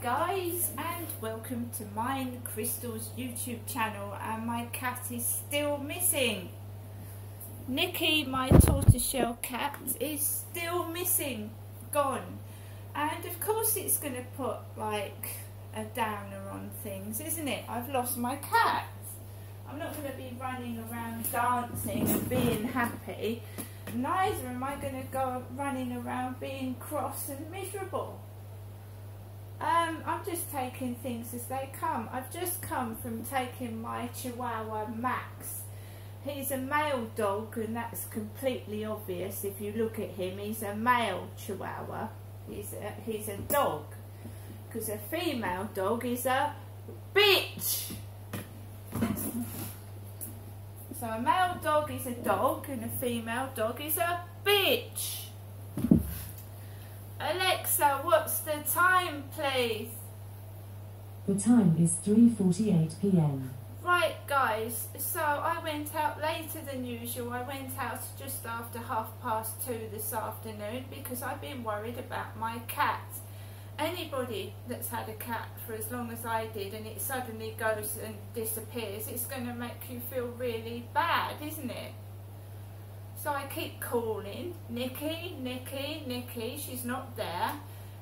guys, and welcome to mine, Crystal's YouTube channel. And my cat is still missing. Nikki, my tortoiseshell cat, is still missing, gone. And of course it's going to put like a downer on things, isn't it? I've lost my cat. I'm not going to be running around dancing and being happy. Neither am I going to go running around being cross and miserable. I'm just taking things as they come. I've just come from taking my Chihuahua Max. He's a male dog, and that's completely obvious if you look at him. He's a male Chihuahua. He's a dog, because a female dog is a bitch. So a male dog is a dog and a female dog is a bitch. Alexa, what's the time, please? The time is 3:48 p.m. Right, guys, so I went out later than usual. I went out just after 2:30 this afternoon because I've been worried about my cat. Anybody that's had a cat for as long as I did and it suddenly goes and disappears, it's going to make you feel really bad, isn't it? So I keep calling, Nikki, Nikki, Nikki, she's not there.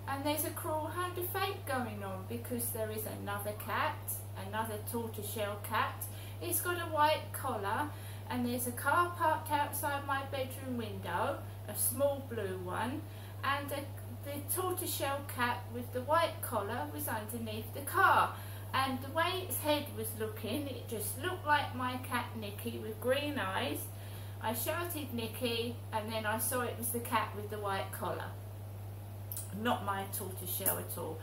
And there's a cruel hand of fate going on because there is another cat, another tortoiseshell cat. It's got a white collar and there's a car parked outside my bedroom window, a small blue one, and the tortoiseshell cat with the white collar was underneath the car. And the way its head was looking, it just looked like my cat Nikki with green eyes. I shouted Nikki, and then I saw it was the cat with the white collar. Not my tortoiseshell at all.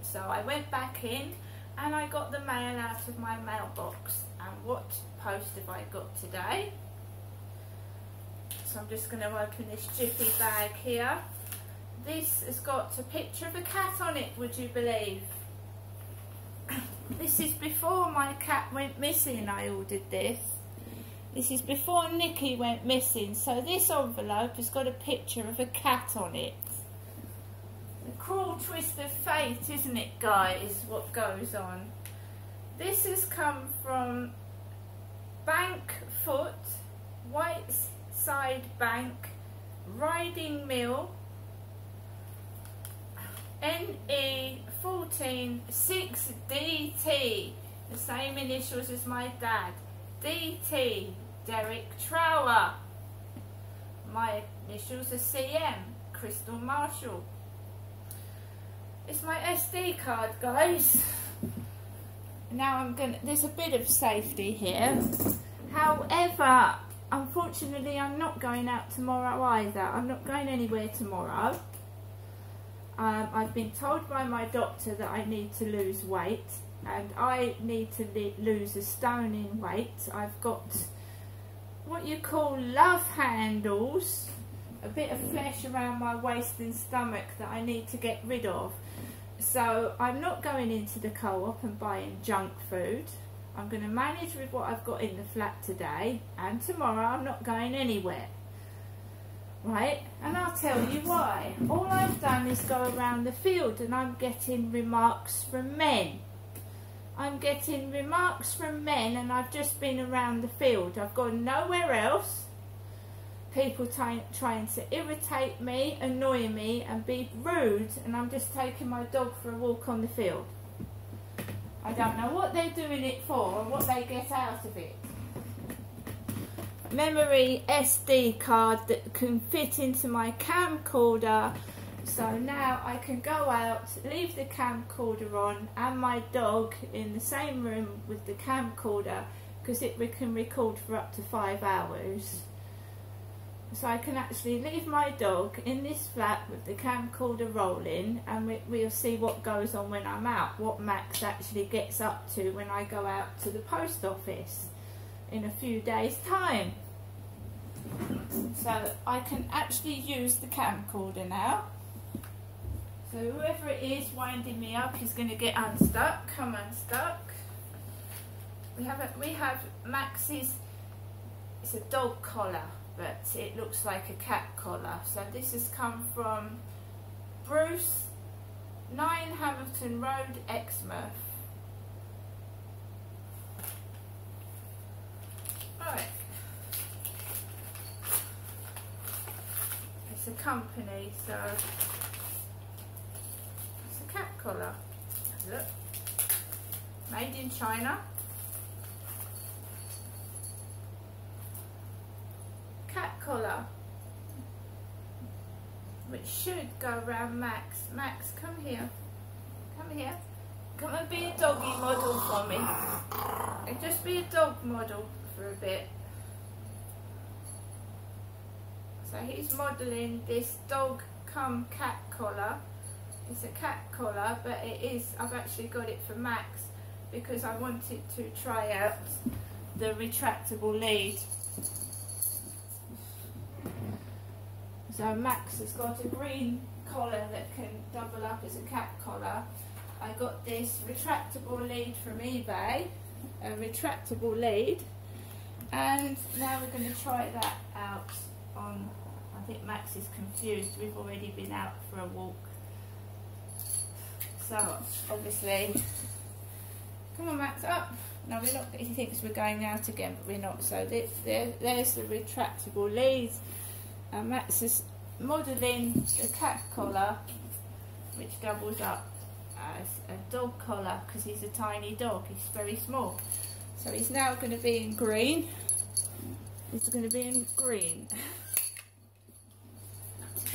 So I went back in and I got the mail out of my mailbox. And what post have I got today? So I'm just going to open this jiffy bag here. This has got a picture of a cat on it, would you believe? This is before my cat went missing. I ordered this. This is before Nikki went missing. So this envelope has got a picture of a cat on it. The cruel twist of fate, isn't it, guys, what goes on? This has come from Bankfoot, Whiteside Bank, Riding Mill, NE14 6DT, the same initials as my dad. DT, Derek Trower. My initials are CM, Crystal Marshall. It's my SD card, guys. Now there's a bit of safety here. However, unfortunately I'm not going out tomorrow either. I'm not going anywhere tomorrow. I've been told by my doctor that I need to lose weight, and I need to lose a stone in weight. I've got what you call love handles, a bit of flesh around my waist and stomach that I need to get rid of. So I'm not going into the co-op and buying junk food. I'm going to manage with what I've got in the flat today, and tomorrow I'm not going anywhere. Right, and I'll tell you why. All I've done is go around the field and I'm getting remarks from men. I'm getting remarks from men, and I've just been around the field. I've gone nowhere else. People trying to irritate me, annoy me and be rude, and I'm just taking my dog for a walk on the field. I don't know what they're doing it for or what they get out of it. Memory SD card that can fit into my camcorder, so now I can go out, leave the camcorder on and my dog in the same room with the camcorder, because it can record for up to 5 hours. So I can actually leave my dog in this flat with the camcorder rolling, and we'll see what goes on when I'm out, what Max actually gets up to when I go out to the post office in a few days' time. So I can actually use the camcorder now. So whoever it is winding me up is going to get unstuck. Come unstuck. We have Max's. It's a dog collar, but it looks like a cat collar. So this has come from Bruce 9 Hamilton Road, Exmouth. Right. It's a company, so it's a cat collar. Look. Made in China. Cat collar. Which should go around Max. Max, come here. Come here. Come and be a doggy model for me. And just be a dog model for a bit. So he's modelling this dog cum cat collar. It's a cat collar, but it is, I've actually got it for Max because I wanted to try out the retractable lead. So Max has got a green collar that can double up as a cat collar. I got this retractable lead from eBay, a retractable lead, and now we're going to try that out on, I think Max is confused, we've already been out for a walk. So obviously, come on Max, up. No, we're not, he thinks we're going out again, but we're not. So there's the retractable leads. Max is modelling the cat collar, which doubles up as a dog collar because he's a tiny dog, he's very small. So he's now going to be in green. He's going to be in green.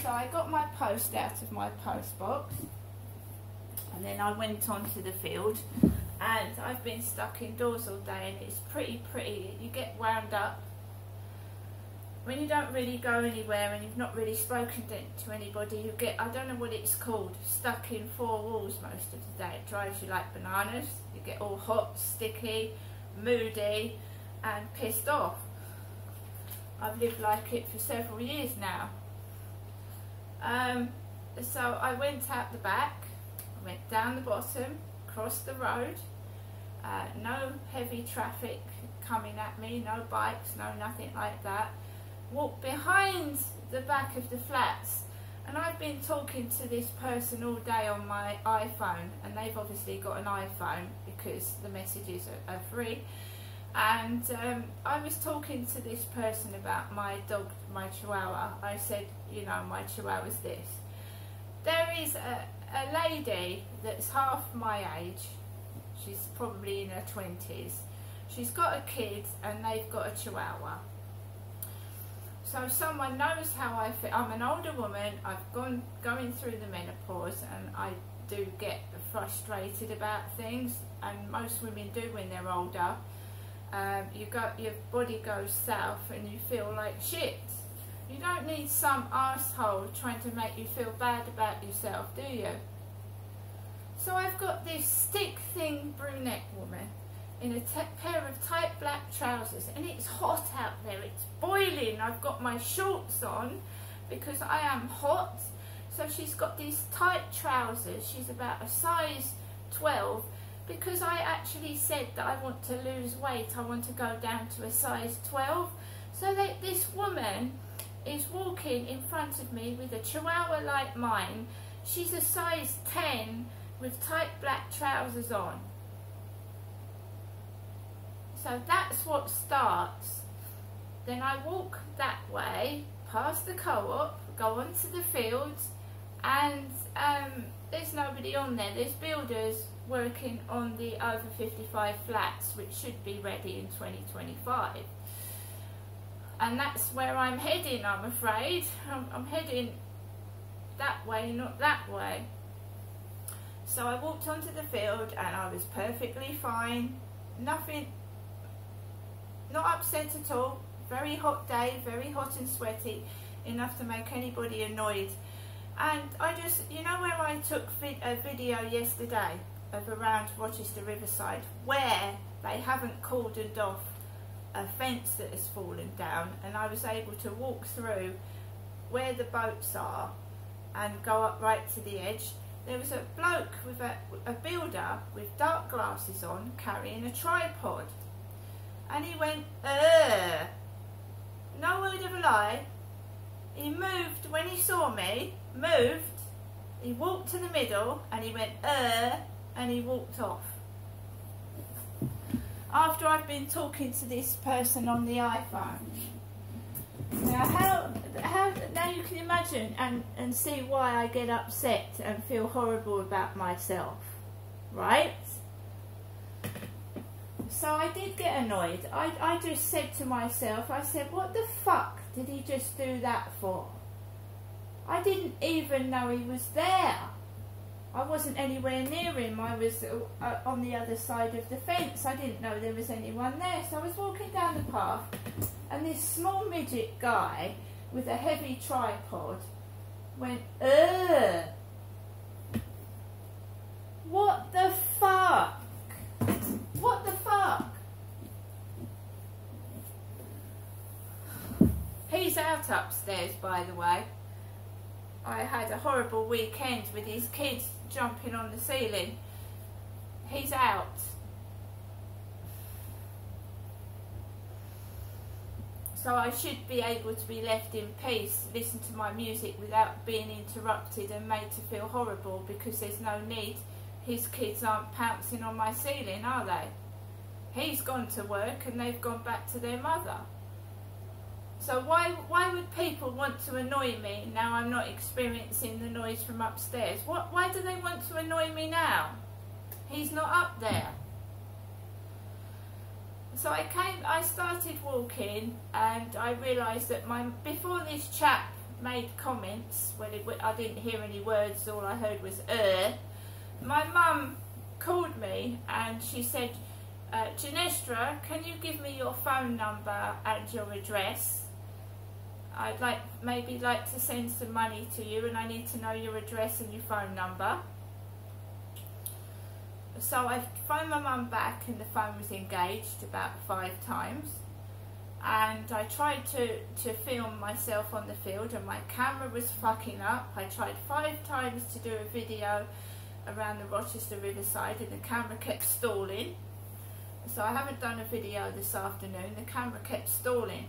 So I got my post out of my post box and then I went onto the field, and I've been stuck indoors all day and it's pretty, you get wound up when you don't really go anywhere and you've not really spoken to anybody. You get, I don't know what it's called, stuck in four walls most of the day. It drives you like bananas. You get all hot, sticky, moody and pissed off. I've lived like it for several years now. So I went out the back, I went down the bottom, crossed the road, no heavy traffic coming at me, no bikes, no nothing like that. Walked behind the back of the flats, and I've been talking to this person all day on my iPhone, and they've obviously got an iPhone because the messages are free. And I was talking to this person about my dog, my Chihuahua. I said, you know, my Chihuahua's this. There is a lady that's half my age. She's probably in her 20s. She's got a kid and they've got a Chihuahua. So someone knows how I feel. I'm an older woman. I've going through the menopause, and I do get frustrated about things, and most women do when they're older. Your body goes south and you feel like shit. You don't need some arsehole trying to make you feel bad about yourself, do you? So I've got this stick-thin brunette woman in a pair of tight black trousers, and it's hot out there, it's boiling. I've got my shorts on because I am hot. So she's got these tight trousers. She's about a size 12 because I actually said that I want to lose weight. I want to go down to a size 12. So that this woman is walking in front of me with a Chihuahua like mine. She's a size 10 with tight black trousers on. So that's what starts. Then I walk that way, past the co-op, go onto the fields, and there's nobody on there. There's builders working on the over 55 flats, which should be ready in 2025. And that's where I'm heading, I'm afraid. I'm heading that way, not that way. So I walked onto the field and I was perfectly fine. Nothing, not upset at all. Very hot day, very hot and sweaty, enough to make anybody annoyed. And I just, you know where I took a video yesterday of around Rochester Riverside where they haven't cordoned off a fence that has fallen down, and I was able to walk through where the boats are and go up right to the edge. There was a bloke with a builder with dark glasses on carrying a tripod, and he went, no word of a lie, he moved when he saw me, moved, He walked to the middle and he went, and he walked off. After I've been talking to this person on the iPhone. Now now you can imagine and see why I get upset and feel horrible about myself, right? So I did get annoyed. I just said to myself, I said, what the fuck did he just do that for? I didn't even know he was there. I wasn't anywhere near him. I was on the other side of the fence. I didn't know there was anyone there. So I was walking down the path and this small midget guy with a heavy tripod went, ugh. What the fuck? What the fuck? He's out upstairs, by the way. I had a horrible weekend with his kids jumping on the ceiling. He's out. So I should be able to be left in peace, listen to my music without being interrupted and made to feel horrible, because there's no need. His kids aren't pouncing on my ceiling, are they? He's gone to work and they've gone back to their mother. So why would people want to annoy me now I'm not experiencing the noise from upstairs? Why do they want to annoy me now? He's not up there. So I started walking and I realised that before this chap made comments, I didn't hear any words, all I heard was my mum called me and she said, Ginestra, can you give me your phone number and your address? I'd maybe like to send some money to you and I need to know your address and your phone number. So I phoned my mum back and the phone was engaged about 5 times. And I tried to film myself on the field and my camera was fucking up. I tried 5 times to do a video around the Rochester Riverside and the camera kept stalling. So I haven't done a video this afternoon, the camera kept stalling.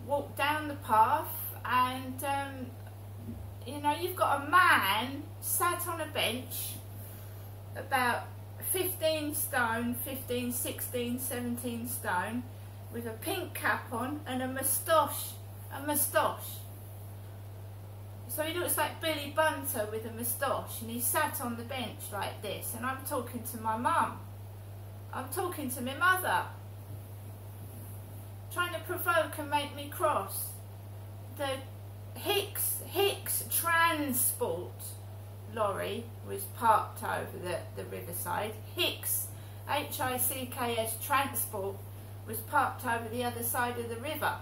Walked down the path and you know, you've got a man sat on a bench about 15 stone, 15, 16, 17 stone, with a pink cap on and a moustache. So he looks like Billy Bunter with a moustache, and he sat on the bench like this, and I'm talking to my mum. I'm talking to my mother. Trying to provoke and make me cross. The Hicks Transport lorry was parked over the riverside. Hicks, H-I-C-K-S Transport was parked over the other side of the river.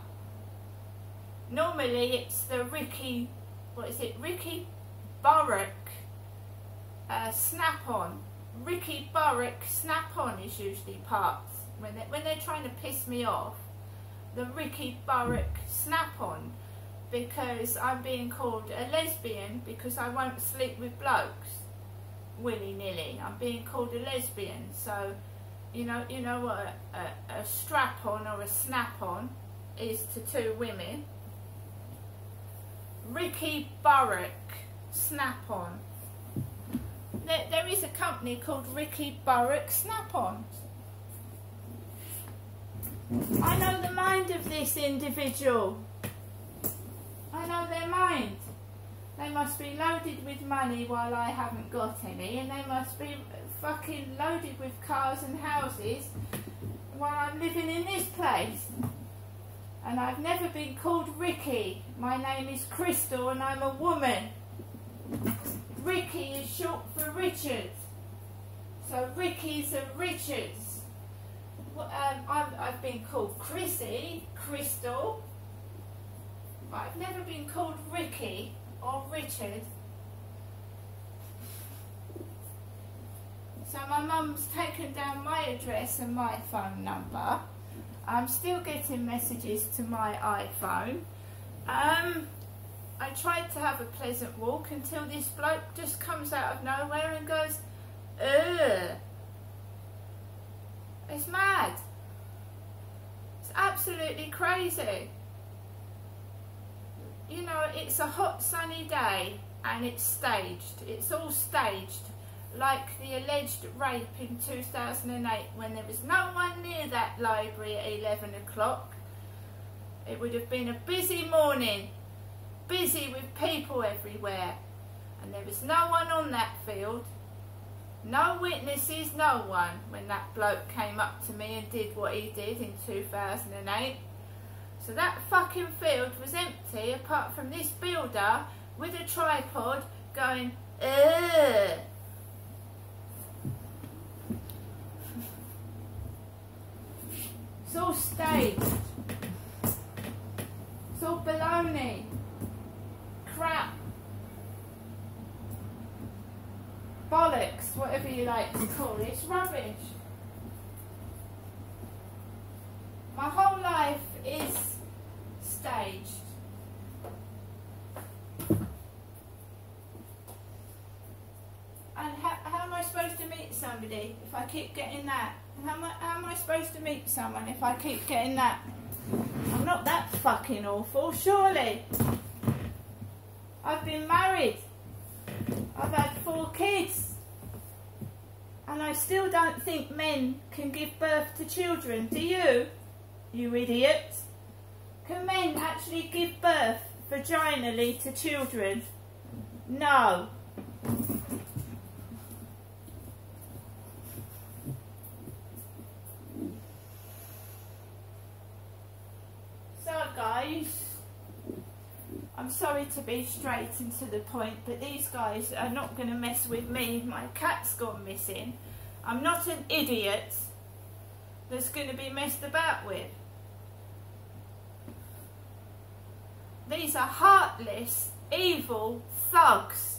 Normally it's the Ricky Burrick Snap-on. Ricky Burrick Snap-on is usually parked when they're trying to piss me off. The Ricky Burrick Snap-on, because I'm being called a lesbian because I won't sleep with blokes willy-nilly. I'm being called a lesbian. So you know what a strap-on or a snap-on is to 2 women. Ricky Burrick Snap-on. There is a company called Ricky Burrick Snap-on. I know the mind of this individual. I know their mind. They must be loaded with money while I haven't got any, and they must be fucking loaded with cars and houses while I'm living in this place. And I've never been called Ricky. My name is Crystal and I'm a woman. Ricky is short for Richard. So Ricky's a Richards. I've been called Chrissy, Crystal. I've never been called Ricky or Richard. So my mum's taken down my address and my phone number. I'm still getting messages to my iPhone. I tried to have a pleasant walk until this bloke just comes out of nowhere and goes, ugh. It's mad. It's absolutely crazy. You know, it's a hot sunny day and it's staged. It's all staged, like the alleged rape in 2008 when there was no one near that library at 11 o'clock. It would have been a busy morning, busy with people everywhere, and there was no one on that field. No witnesses, no one, when that bloke came up to me and did what he did in 2008. So that fucking field was empty apart from this builder with a tripod going, ugh. It's all staged. It's all baloney. Crap. Bollocks, whatever you like to call it. It's rubbish. My whole life is staged. And how am I supposed to meet somebody if I keep getting that? How am I supposed to meet someone if I keep getting that? I'm not that fucking awful, surely. I've been married. I've had 4 kids. And I still don't think men can give birth to children. Do you? You idiot. Can men actually give birth vaginally to children? No. So guys, I'm sorry to be straight and to the point, but these guys are not going to mess with me. My cat's gone missing. I'm not an idiot that's going to be messed about with. These are heartless, evil thugs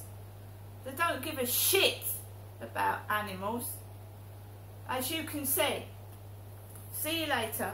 that don't give a shit about animals, as you can see. See you later.